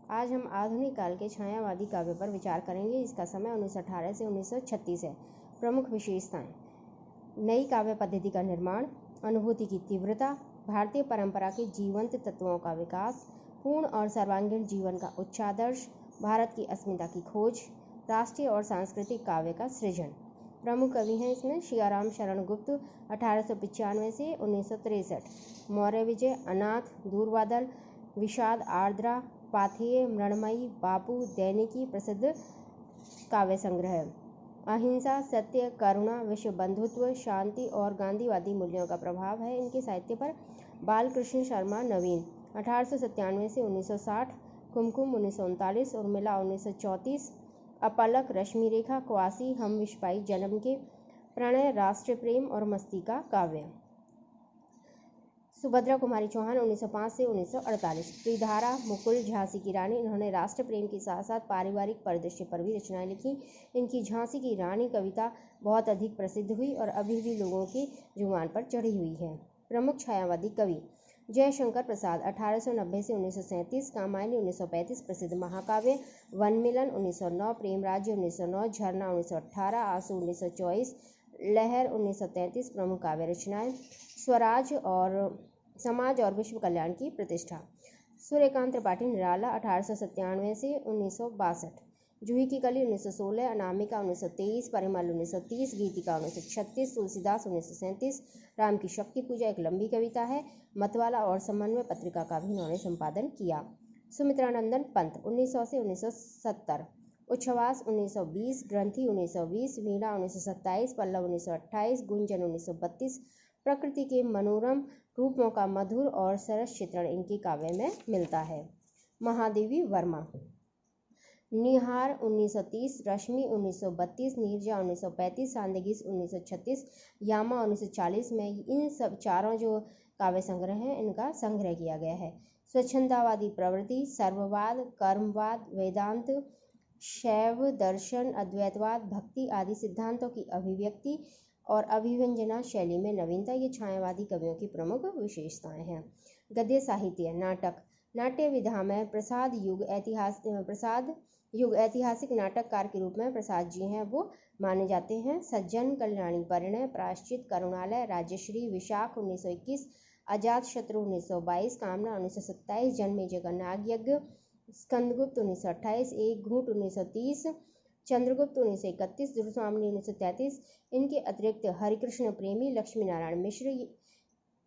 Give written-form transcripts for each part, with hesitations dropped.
आज हम आधुनिक काल के छायावादी काव्य पर विचार करेंगे। इसका समय 1918 से 1936 है। प्रमुख विशेषताएं: नई काव्य पद्धति का निर्माण, अनुभूति की तीव्रता, भारतीय परंपरा के जीवंत तत्वों का विकास, पूर्ण और सर्वांगीण जीवन का उच्चादर्श, भारत की अस्मिता की खोज, राष्ट्रीय और सांस्कृतिक काव्य का सृजन। प्रमुख कवि हैं इसमें सियाराम शरण गुप्त 1895 से 1963, मौर्य विजय, अनाथ, दूरबादल, विषाद, आर्द्रा, पाथेय, मृणमयी, बापू, दैनिकी प्रसिद्ध काव्य संग्रह, अहिंसा, सत्य, करुणा, विश्व बंधुत्व, शांति और गांधीवादी मूल्यों का प्रभाव है इनके साहित्य पर। बालकृष्ण शर्मा नवीन 1897 से 1960, कुमकुम 1939, उर्मिला 1934, अपलक, रश्मि रेखा, क्वासी, हम विश्वाई जन्म के, प्रणय, राष्ट्र प्रेम और मस्ती का काव्य। सुभद्रा कुमारी चौहान 1905 से 1948, त्रिधारा, मुकुल, झांसी की रानी। इन्होंने राष्ट्र प्रेम के साथ साथ पारिवारिक परिदृश्य पर भी रचनाएं लिखी। इनकी झांसी की रानी कविता बहुत अधिक प्रसिद्ध हुई और अभी भी लोगों की जुबान पर चढ़ी हुई है। प्रमुख छायावादी कवि: जयशंकर प्रसाद 1890 से 1937, कामायनी 1935 प्रसिद्ध महाकाव्य, वनमिलन 1909, प्रेम राज्य 1909, झरना 1918, आंसू 1924, लहर 1933 प्रमुख काव्य रचनाएं। स्वराज और समाज और विश्व कल्याण की प्रतिष्ठा, सूर्यकांत त्रिपाठी निराला 1897 से 1962, जूही की कली 1916, अनामिका 1923, परिमल 1930, गीतिका 1936, तुलसीदास 1937, राम की शक्ति पूजा एक लंबी कविता है, मतवाला और समन्वय पत्रिका का भी इन्होंने संपादन किया। सुमित्रानंदन पंत 1900 से 1970, उच्छ्वास 1920, ग्रंथि 1920, वीणा 1927, पल्लव 1928, गुंजन 1932, प्रकृति के मनोरम रूपों का मधुर और सरस चित्रण इनके काव्य में मिलता है। महादेवी वर्मा निहार 1930, रश्मि 1932, नीरजा 1935, सांदगीस 1936, यामा 1940 में इन सब चारों जो काव्य संग्रह हैं इनका संग्रह किया गया है। स्वच्छंदवादी प्रवृत्ति, सर्ववाद, कर्मवाद, वेदांत, शैव दर्शन, अद्वैतवाद, भक्ति आदि सिद्धांतों की अभिव्यक्ति और अभिव्यंजना शैली में नवीनता ये छायावादी कवियों की प्रमुख विशेषताएं हैं। गद्य साहित्य, नाटक, नाट्य विधा में प्रसाद युग ऐतिहासिक नाटककार के रूप में प्रसाद जी हैं वो माने जाते हैं। सज्जन, कल्याणी, परिणय, प्रायश्चित, करुणालय, राजश्री, विशाख 1921, अजात शत्रु 1922, कामना 1927, जन्मेजय का नाग यज्ञ, स्कंदगुप्त 1928, एक घूंट 1930, चंद्रगुप्त 1931, दुर्स्वामिनी 1933। इनके अतिरिक्त हरिकृष्ण प्रेमी, लक्ष्मी नारायण मिश्र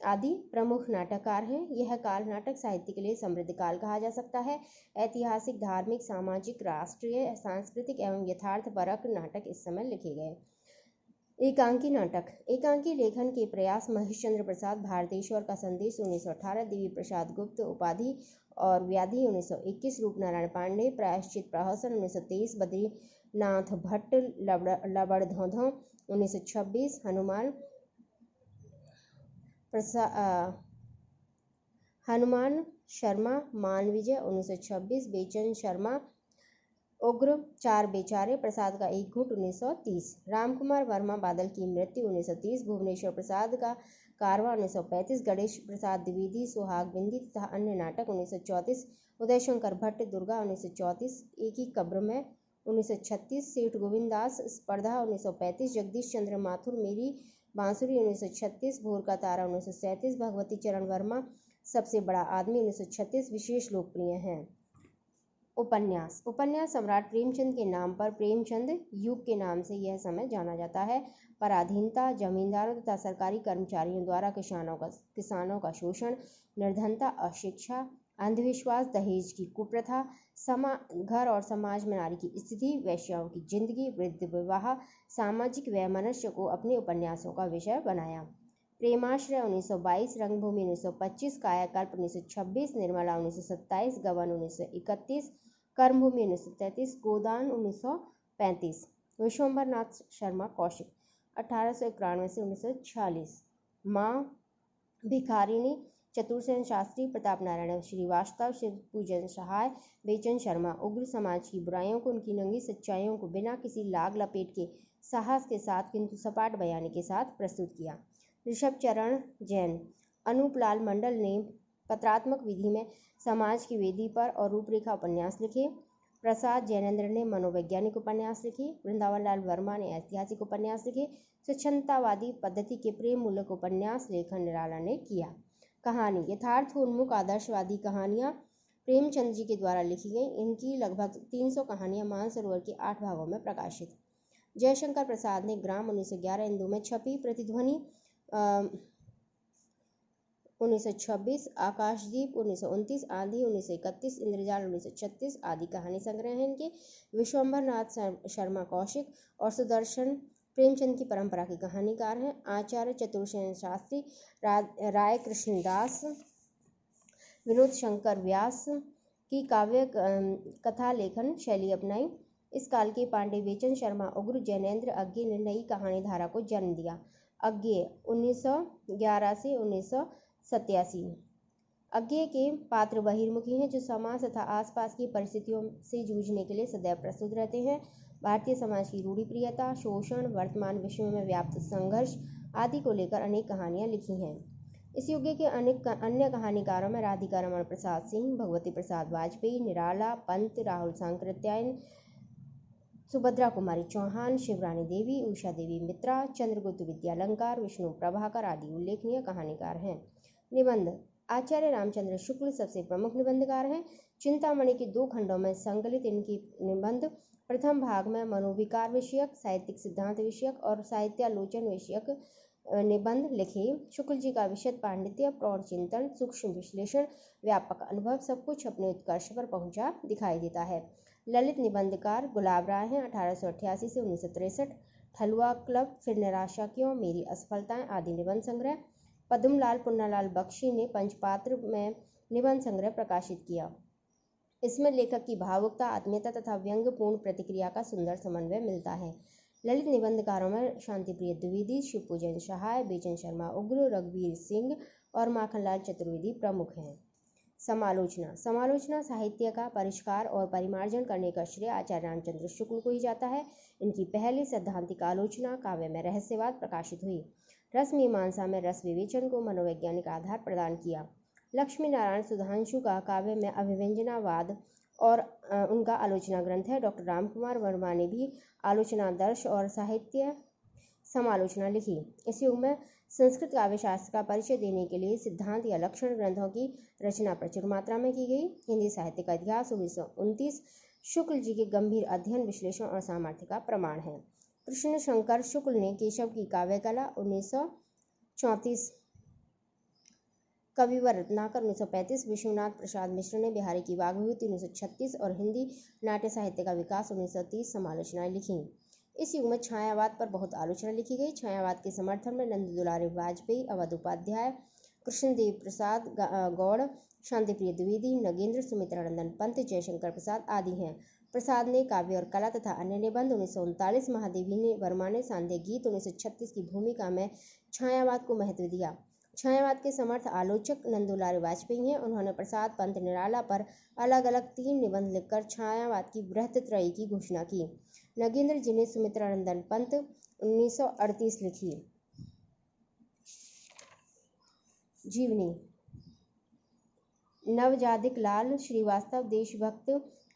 आदि प्रमुख नाटककार हैं। यह काल नाटक साहित्य के लिए समृद्ध काल कहा जा सकता है। ऐतिहासिक, धार्मिक, सामाजिक, राष्ट्रीय, सांस्कृतिक एवं यथार्थपरक नाटक इस समय लिखे गए। एकांकी नाटक, एकांकी लेखन के प्रयास, महेशचंद्र प्रसाद, भारतेश्वर का संदेश 1918, देवी प्रसाद गुप्त उपाधि और व्याधि 1921, रूपनारायण पांडे, प्रायश्चित प्रहसन 1923, बद्रीनाथ भट्ट, लबड़ धौधौ 1926, हनुमान शर्मा, मान विजय 1926, बेचन शर्मा, उग्र, चार बेचारे, प्रसाद का एक घूंट 1930, रामकुमार वर्मा, बादल की मृत्यु 1930, भुवनेश्वर प्रसाद का कारवा 1935, गणेश प्रसाद द्विवेदी, सुहाग बिंदी तथा अन्य नाटक 1934, उदय शंकर भट्ट, दुर्गा 1934, एक ही कब्र में 1936, सेठ गोविंद दास, स्पर्धा 1935, जगदीश चंद्र माथुर, मेरी बांसुरी 1936, भोर का तारा 1937, भगवती चरण वर्मा, सबसे बड़ा आदमी 1936 विशेष लोकप्रिय हैं। उपन्यास, उपन्यास सम्राट प्रेमचंद के नाम पर प्रेमचंद युग के नाम से यह समय जाना जाता है। पराधीनता, जमींदारों तथा सरकारी कर्मचारियों द्वारा किसानों का शोषण, निर्धनता, अशिक्षा, अंधविश्वास, दहेज की कुप्रथा, घर और समाज में नारी की स्थिति, वैश्याओं की जिंदगी, वृद्ध विवाह, सामाजिक वैमनस्य को अपने उपन्यासों का विषय बनाया। प्रेमाश्रय 1922, रंगभूमि 1925, कायाकल्प 1926, निर्मला 1927, गबन 1931, कर्मभूमि 1933, गोदान 1935, विश्वंभर नाथ शर्मा कौशिक 1891 से 1946, माँ भिखारिणी, चतुरसेन शास्त्री, प्रताप नारायण श्रीवास्तव, शिव पूजन सहाय, बेचन शर्मा, उग्र समाज की बुराइयों को, उनकी नंगी सच्चाइयों को बिना किसी लाग लपेट के साहस के साथ किंतु सपाट बयानी के साथ प्रस्तुत किया। ऋषभ चरण जैन, अनूप लाल मंडल ने पत्रात्मक विधि में समाज की वेदी पर और रूपरेखा उपन्यास लिखे। प्रसाद जैनेन्द्र ने मनोवैज्ञानिक उपन्यास लिखे। वृंदावन लाल वर्मा ने ऐतिहासिक उपन्यास लिखे। स्वच्छंदतावादी पद्धति के प्रेम मूलक उपन्यास लेखन निराला ने किया। कहानी यथार्थोन्मुख आदर्शवादी कहानियाँ प्रेमचंद जी के द्वारा लिखी गई। इनकी लगभग 300 कहानियाँ मानसरोवर के 8 भागों में प्रकाशित। जयशंकर प्रसाद ने ग्राम 1911 हिंदू में छपी। प्रतिध्वनि 1926, आकाशदीप 1929, आंधी 1931, इंद्रजाल 1936 आदि कहानी संग्रह हैं इनके। विश्वंभर नाथ शर्मा कौशिक और सुदर्शन प्रेमचंद की परंपरा के कहानीकार हैं। आचार्य चतुर्सेन शास्त्री, राय कृष्णदास, विनोद शंकर व्यास की काव्य कथा लेखन शैली अपनाई। इस काल के पांडे बेचन शर्मा उग्र जैनेन्द्र अज्ञे ने नई कहानी धारा को जन्म दिया। अज्ञे 1911 से 1987। अज्ञे के पात्र बहिर्मुखी हैं जो समाज तथा आसपास की परिस्थितियों से जूझने के लिए सदैव प्रस्तुत रहते हैं। भारतीय समाज की रूढ़िप्रियता, शोषण, वर्तमान विश्व में व्याप्त संघर्ष आदि को लेकर अनेक कहानियाँ लिखी हैं। इस युग के अनेक अन्य कहानीकारों में राधिका रमण प्रसाद सिंह, भगवती प्रसाद वाजपेयी, निराला, पंत, राहुल सांकृत्यायन, सुभद्रा कुमारी चौहान, शिवरानी देवी, उषा देवी मित्रा, चंद्रगुप्त विद्यालंकार, विष्णु प्रभाकर आदि उल्लेखनीय कहानीकार हैं। निबंध आचार्य रामचंद्र शुक्ल सबसे प्रमुख निबंधकार हैं। चिंतामणि के 2 खंडों में संकलित इनकी निबंध प्रथम भाग में मनोविकार विषयक, साहित्यिक सिद्धांत विषयक और साहित्यालोचन विषयक निबंध लिखे। शुक्ल जी का विशद पांडित्य, प्रौढ़ चिंतन, सूक्ष्म विश्लेषण, व्यापक अनुभव सब कुछ अपने उत्कर्ष पर पहुंचा दिखाई देता है। ललित निबंधकार गुलाब राय हैं। 1888 से 1963, ठलुआ क्लब, फिर निराशा क्यों, मेरी असफलताएं आदि निबंध संग्रह। पद्मलाल पुन्नालाल बख्शी ने पंचपात्र में निबंध संग्रह प्रकाशित किया। इसमें लेखक की भावुकता, आत्मीयता तथा व्यंग्यपूर्ण प्रतिक्रिया का सुंदर समन्वय मिलता है। ललित निबंधकारों में शांतिप्रिय द्विवेदी, शिवपूजन सहाय, बेचन शर्मा उग्र, रघुवीर सिंह और माखनलाल चतुर्वेदी प्रमुख हैं। समालोचना साहित्य का परिष्कार और परिमार्जन करने का श्रेय आचार्य रामचंद्र शुक्ल को ही जाता है। इनकी पहली सैद्धांतिक आलोचना काव्य में रहस्यवाद प्रकाशित हुई। रस मीमांसा में रस विवेचन को मनोवैज्ञानिक आधार प्रदान किया। लक्ष्मी नारायण सुधांशु का काव्य में अभिव्यंजनावाद और उनका आलोचना ग्रंथ है। डॉक्टर रामकुमार वर्मा ने भी आलोचनादर्श और साहित्य समालोचना लिखी। इस युग में संस्कृत काव्य शास्त्र का परिचय देने के लिए सिद्धांत या लक्षण ग्रंथों की रचना प्रचुर मात्रा में की गई। हिंदी साहित्य का इतिहास 1929 शुक्ल जी के गंभीर अध्ययन, विश्लेषण और सामर्थ्य का प्रमाण है। कृष्ण शंकर शुक्ल ने केशव की काव्य कला 1934, कविवर रत्नाकर 1935, विश्वनाथ प्रसाद मिश्र ने बिहारी की वाग्विभूति 1936 और हिंदी नाट्य साहित्य का विकास 1930 समालोचनाएं लिखी। इस युग में छायावाद पर बहुत आलोचना लिखी गई। छायावाद के समर्थन में नंद दुलारे वाजपेयी, अवध उपाध्याय, कृष्णदेव प्रसाद गौड़, शांतिप्रिय द्विवेदी, नगेंद्र, सुमित्रानंदन पंत, जयशंकर प्रसाद आदि हैं। प्रसाद ने काव्य और कला तथा अन्य निबंध 1939, महादेवी ने वर्मा ने सांध्य गीत 1936 की भूमिका में छायावाद को महत्व दिया। छायावाद के समर्थ आलोचक नंद दुलारे वाजपेयी हैं। उन्होंने प्रसाद, पंत, निराला पर अलग अलग 3 निबंध लिखकर छायावाद की बृहत्त्रयी की घोषणा की। नगेंद्र जी ने सुमित्रानंदन पंत 1938 लिखी। जीवनी नवजादिक लाल श्रीवास्तव, देशभक्त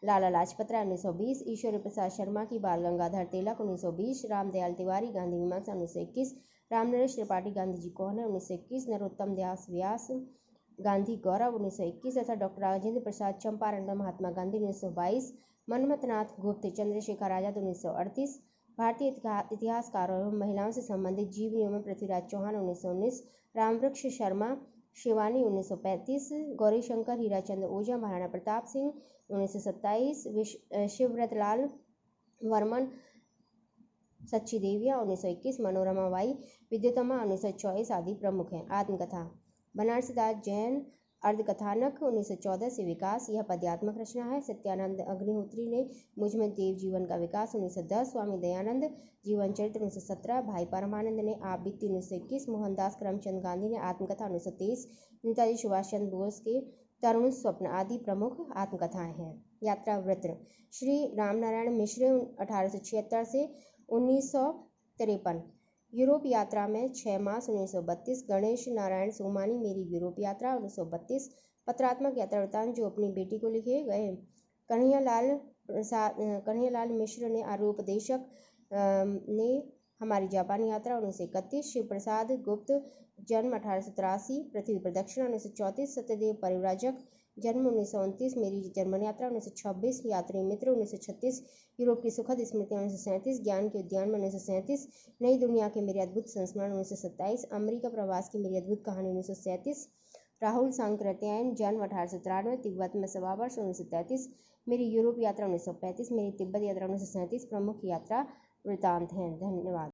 लाला लाजपत राय 1920, ईश्वरी प्रसाद शर्मा की बाल गंगाधर तिलक 1920, रामदयाल तिवारी गांधी मीमांसा 1921, रामनरेश त्रिपाठी गांधी जी कौन है 1921, नरोत्तम दास व्यास गांधी गौरव 1921 तथा डॉक्टर राजेंद्र प्रसाद चंपारण में महात्मा गांधी 1922, मनमथनाथ गुप्त चंद्रशेखर आजाद 1938। भारतीय इतिहासकारों एवं महिलाओं से संबंधित जीवनियों में पृथ्वीराज चौहान 1919, रामवृक्ष शर्मा शिवानी 1935, गौरीशंकर हीराचंद ओझा, महाराणा प्रताप सिंह 1927, शिवव्रतलाल वर्मन सच्ची देविया 1921, मनोरमा बाई विद्युतमा 1924 आदि प्रमुख हैं। आत्मकथा बनारसीदास जैन अर्धकथानक 1914 से विकास, यह पद्यात्मक रचना है। सत्यानंद अग्निहोत्री ने मुझ में देव जीवन का विकास 1910, स्वामी दयानंद जीवन चरित्र 1917, भाई परमानंद ने आप बीती 1921, मोहनदास करमचंद गांधी ने आत्मकथा 1923, नेताजी सुभाष चंद्र बोस के तरुण स्वप्न आदि प्रमुख आत्मकथाएं हैं। यात्रा वृत्त श्री रामनारायण मिश्र 1876 से 1953, यूरोप यात्रा में 6 मार्च 1932, गणेश नारायण सोमानी मेरी यूरोप यात्रा 1932, पत्रात्मक यात्रा वृत्तांत जो अपनी बेटी को लिखे गए। कन्हैयालाल मिश्र ने आरोपदेशक ने हमारी जापानी यात्रा 1931, शिव प्रसाद गुप्त जन्म 1883, पृथ्वी प्रदक्षिणा 1934, सत्यदेव परिव्राजक जन्म 1929, मेरी जर्मन यात्रा 1926, यात्री मित्र 1936, यूरोप की सुखद स्मृतियाँ 1937, ज्ञान के उद्यान में 1937, नई दुनिया के मेरे अद्भुत संस्मरण 1927, अमेरिका प्रवास की मेरी अद्भुत कहानी 1937, राहुल सांकृत्यायन जन्म 1893, तिब्बत में सवा वर्ष 1933, मेरी यूरोप यात्रा 1935, मेरी तिब्बत यात्रा 1937 प्रमुख यात्रा वृत्तांत हैं। धन्यवाद।